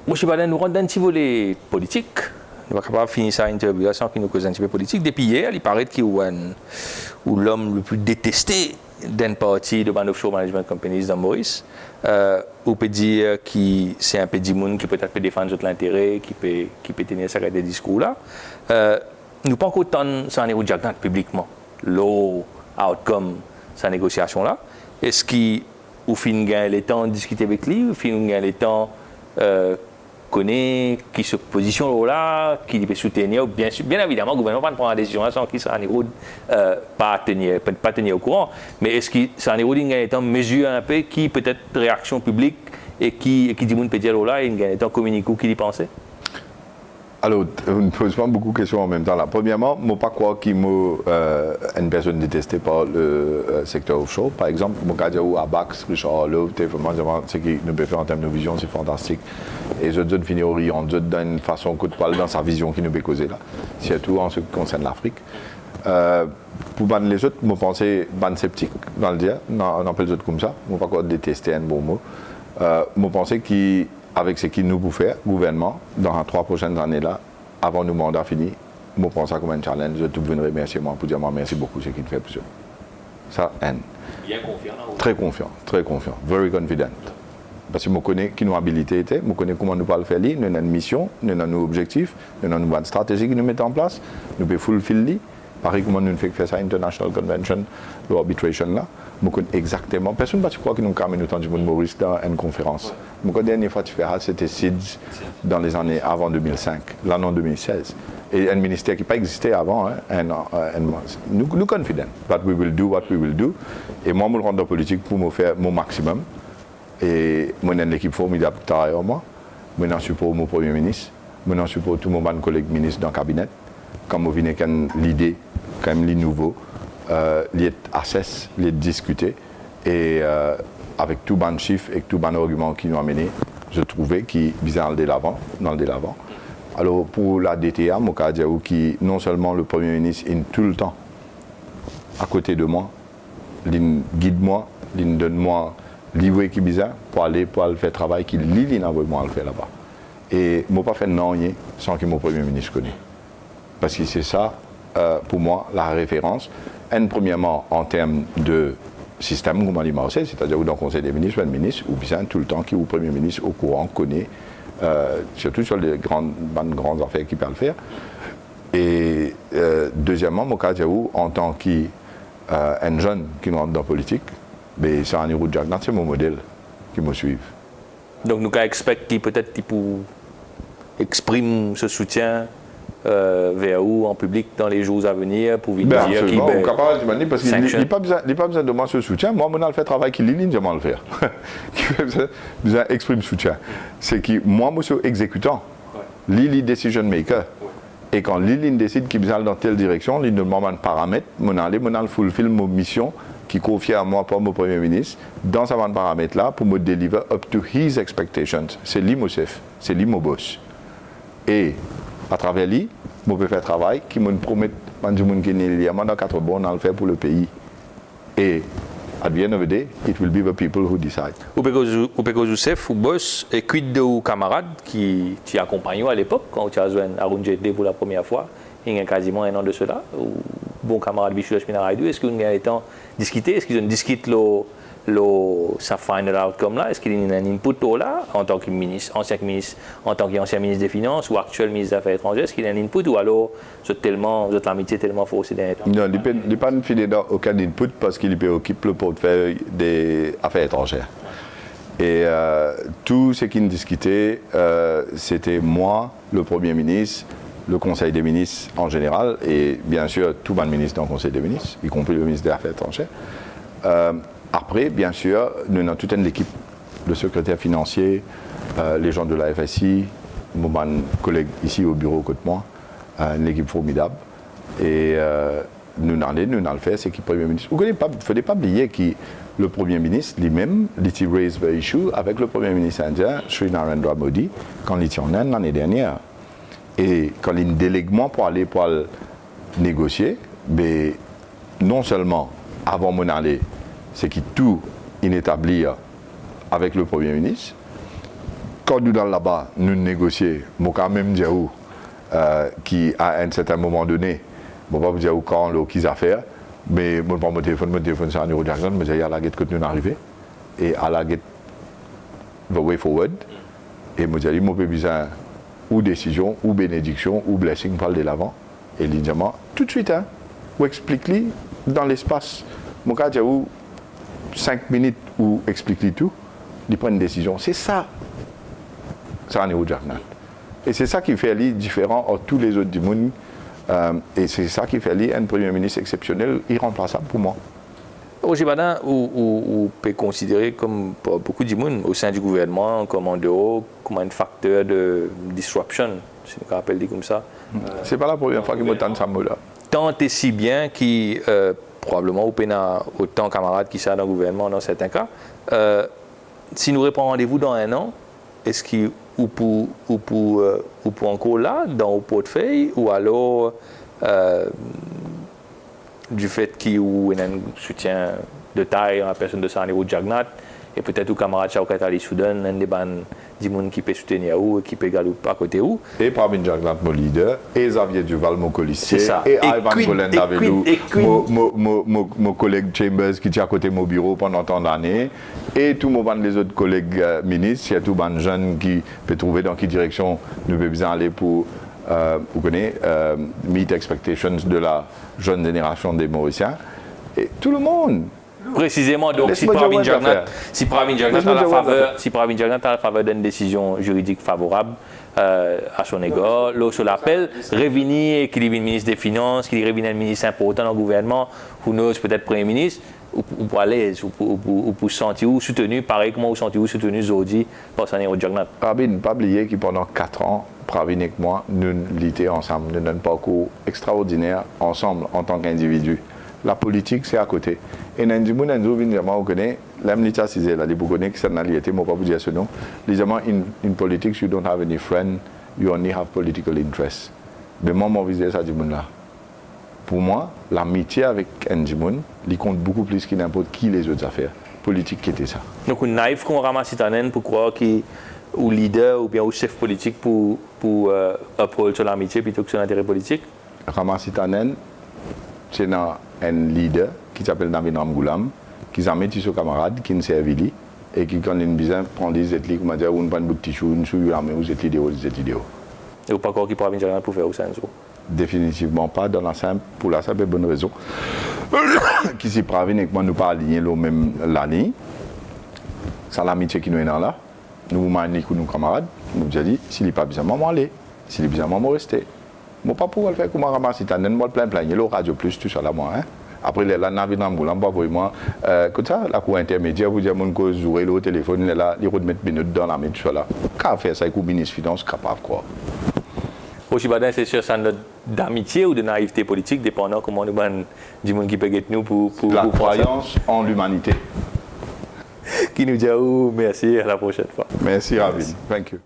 Moi, je vais nous rendre un petit volet politique. Nous ne sommes pas finir ça interview sans qu'il nous cause un petit peu politique. Depuis hier, il paraît qu'il est l'homme le plus détesté d'une partie de Band Offshore Management Companies dans Maurice. On peut dire que c'est un petit monde qui peut-être peut défendre l'intérêt, qui peut tenir ça des discours là. Nous pas encore tant ça n'est pas publiquement l'outcome sa négociation là. Est-ce qu'au fin gagne le temps de discuter avec lui, au fin gagne le temps connaît qui se positionne là, qui peut soutenir, bien évidemment, le gouvernement va prendre la décision sans qu'il s'en pas tenir au courant, mais est-ce que ça en mesure un peu qui peut-être réaction publique et qui dit peut dire là, il y a un communiqué qui y pensait? Alors, on ne pose pas beaucoup de questions en même temps. Là. Premièrement, je ne pas croire qu'il y une personne détestée par le secteur offshore. Par exemple, je vais dire à Bax, Richard Harlow, ce qu'il nous peut faire en termes de vision, c'est fantastique. Et je dois finir au riant, je donne une façon coup de poil dans sa vision qui nous peut causer là, surtout en ce qui concerne l'Afrique. Pour les autres, je pense ban sceptique, dans le dire, on appelle les autres comme ça, je ne pas croire détester un bon mot. Je pense qu'avec ce qu'il nous peut faire, gouvernement, dans les 3 prochaines années-là, avant nos mandats finis, je pense ça comme un challenge. Je te veux remercier moi pour dire merci beaucoup ce qu'il fait pour ça. Ça, N. Bien confiant. Très confiant. Very confident. Parce que je connais qui nos habilités étaient, je connais comment nous pouvons le faire, nous avons une mission, nous avons nos objectifs, nous avons une stratégie que nous mettons en place, nous pouvons fulfill. Pareil comment nous faisons faire ça, International Convention, l'arbitration là. Je connais exactement. Personne ne croit que nous avons autant de Maurice dans une conférence. La dernière fois que tu fais ça, c'était SIDS dans les années avant 2005, l'année 2016. Et un ministère qui n'a pas existé avant. Nous sommes confidents that we will do what we will do. Et moi, je me rends dans la politique pour me faire mon maximum. Et moi, j'ai une équipe formidable qui travaille avec moi. Moi, je support mon Premier ministre. Moi, je support tous mes collègues ministres dans le cabinet. Quand je viens avec l'idée, quand même les nouveaux, les assess, les discuter. Et avec tout bon chiffre et tout bon argument qui nous a mené, je trouvais qu'il visait dans le l'avant. Alors pour la DTA, Mokadiaou, qui non seulement le Premier ministre est tout le temps à côté de moi, il guide moi, il donne moi l'idée qui est bizarre pour aller faire le travail qu'il lit moi le faire là-bas. Et je ne pas fait non sans que mon Premier ministre connaisse. Parce que c'est ça, pour moi, la référence. Premièrement, en termes de système, comme on dit, c'est-à-dire dans le Conseil des ministres, le ministre, ou bien tout le temps qui est le Premier ministre au courant, connaît, surtout sur les grandes affaires qu'il peut le faire. Et deuxièmement, mon cas, en tant qu'un jeune qui rentre dans la politique, c'est un héros de Jack, c'est mon modèle qui me suit. Donc nous expectons qu'il peut-être exprime ce soutien vers où en public dans les jours à venir pour venir dire qu'il est capable de parce qu'il n'a pas besoin de moi ce soutien. Moi, je fais le travail qu'il lit, je vais le faire. Il besoin d'exprimer soutien. C'est que moi, je suis exécutant. Lili decision maker. Et quand Lili décide qu'il besoin dans telle direction, il me demande un paramètre, je fulfill ma mission qui confie à moi par mon Premier ministre dans ce paramètre-là pour me deliver up to his expectations. C'est lui mon chef, c'est lui mon boss. Et à travers lui, je peux faire un travail qui me promet dans 4 bons à le faire pour le pays. Et at the end of the day, it will be the people who decide. Ou Peko Youssef, ou boss, et quid de vos camarades qui t'accompagnent à l'époque, quand tu as joué à Runjete pour la première fois, il y a quasiment un an de cela, ou bon camarade Bichou Minaraïdou, est-ce qu'ils ont eu le temps de discuter, est-ce qu'ils ont discuté sa final outcome là, est-ce qu'il y a un input là, en tant que ministre, ancien ministre des Finances ou actuel ministre des Affaires étrangères, est-ce qu'il y a un input ou alors votre amitié tellement forte ces derniers temps? Non, il n'est pas fidèle dans aucun input parce qu'il occupe le portefeuille des Affaires étrangères. Et tout ce qu'il discutait, c'était moi, le Premier ministre, le Conseil des ministres en général, et bien sûr tout le ministre dans le Conseil des ministres, y compris le ministre des Affaires étrangères. Après, bien sûr, nous avons toute une équipe de secrétaires financiers, les gens de la FSI, mon collègue ici au bureau côté moi, une équipe formidable. Et nous allons le faire, c'est que le Premier ministre. Vous ne faut pas oublier que le Premier ministre lui-même, il a raised the issue avec le Premier ministre indien, Sri Narendra Modi, quand il était en Inde l'année dernière. Et quand il y a un délèguement pour aller négocier, mais non seulement avant mon aller, c'est que tout inétabli avec le Premier ministre, quand nous dans là-bas, nous négocions, moi quand même dire qui à un certain moment donné, je ne vais pas vous dire quand qu'ils affaires, mais je prends mon téléphone c'est un euro d'argent, je me dis il y a la guette que nous arrivons et à la guette the way forward et je me dis il m'a besoin ou décision ou bénédiction ou blessing pour aller de l'avant et il dit tout de suite hein, ou explique-lui dans l'espace, mon cas dire 5 minutes ou explique-lui tout, il prend une décision, c'est ça. C'est un euro d'argent. Et c'est ça qui fait lui différent de tous les autres du monde. Et c'est ça qui fait lui un Premier ministre exceptionnel, irremplaçable pour moi. Roger Badin, vous peut considérer comme beaucoup de monde au sein du gouvernement, comme en dehors, comme un facteur de disruption, si on rappelle dit comme ça. C'est pas la première fois qu'il m'entend ça mot-là. Tant et si bien qui probablement vous avez autant de camarades qui sont dans le gouvernement dans certains cas. Si nous reprenons rendez-vous dans 1 an, est-ce qu'il ou pour encore là, dans le portefeuille, ou alors du fait qu'il y a un soutien de taille à la personne de Sanero Jagnat, et peut-être aux camarades Chaukat Ali Soudan, un des gens qui peut soutenir ou qui peut également à côté où. Et Pravin Jagnat, mon leader, et Xavier Duval, mon colistier, et Ivan Golen Davelou, mon collègue Chambers qui est à côté de mon bureau pendant tant d'années, et tous les autres collègues ministres, surtout les jeunes qui peuvent trouver dans quelle direction nous devons besoin aller pour vous connaissez, meet expectations de la jeune génération des Mauriciens, et tout le monde. Précisément, donc si Pravin Jagnat a la faveur d'une décision juridique favorable à son égard, lorsqu'on l'appelle, revenir et qu'il est ministre des Finances, qu'il est un ministre important dans le gouvernement, ou peut-être Premier ministre, ou pour à l'aise, ou pour se sentir soutenu, pareil comme vous sentez soutenu aujourd'hui par Sanero Jagnat. Pravin, pas oublier que pendant 4 ans, Pravin et moi, nous l'étions ensemble, nous avons un parcours extraordinaire ensemble en tant qu'individus. La politique, c'est à côté. Et dans le monde, nous connaissons, l'amnita, c'est là, vous connaissez que c'est une réalité, je ne vais pas vous dire ce nom. Les amants, in politics, you don't have any friend, you only have political interests. Mais moi, je vais ça du monde là. Pour moi, l'amitié avec Ndjimoun, il compte beaucoup plus que n'importe qui les autres affaires. Politique qui était ça. Donc, on naïf qu'on ramasse Itanen pour croire qu'il ou leader ou bien au chef politique pour uphold sur l'amitié plutôt que sur l'intérêt politique. Ramasitanen, c'est un leader qui s'appelle Navin Ramgoulam, qui a mis ses camarades, qui ne servent pas, et qui, quand il besoin, prend des études, comme dire, on prend des petits choux, on suit l'armée, ou cette idéo, cette idéo. Et ou pas encore qui pourra venir pour faire au sein Définitivement pas, pour la simple et bonne raison. Qui s'y prévient et que moi, nous pas aligner la même ligne. C'est l'amitié qui nous est là. Nous manions nos camarades, nous avons dit, s'il n'est pas besoin, moi, aller. S'il est besoin, moi, rester. Je ne peux pas pouvoir le faire, comment ramasser ta naine, moi, plein, il y a le radio plus, tout ça là, moi. Hein? Après, la navire dans le boulot, moi, comme ça, la cour intermédiaire, vous dites, mon cause, vous le téléphone, là, il remet minutes dans la main, tout ça là. Qu'à faire ça avec le ministre des Finances, capable, quoi. Roger Badin, c'est sûr, c'est d'amitié ou de naïveté politique, dépendant comment nous du monde qui peut être nous pour la croyance en l'humanité. Qui nous dit merci, à la prochaine fois. Merci, Ravin. Thank you.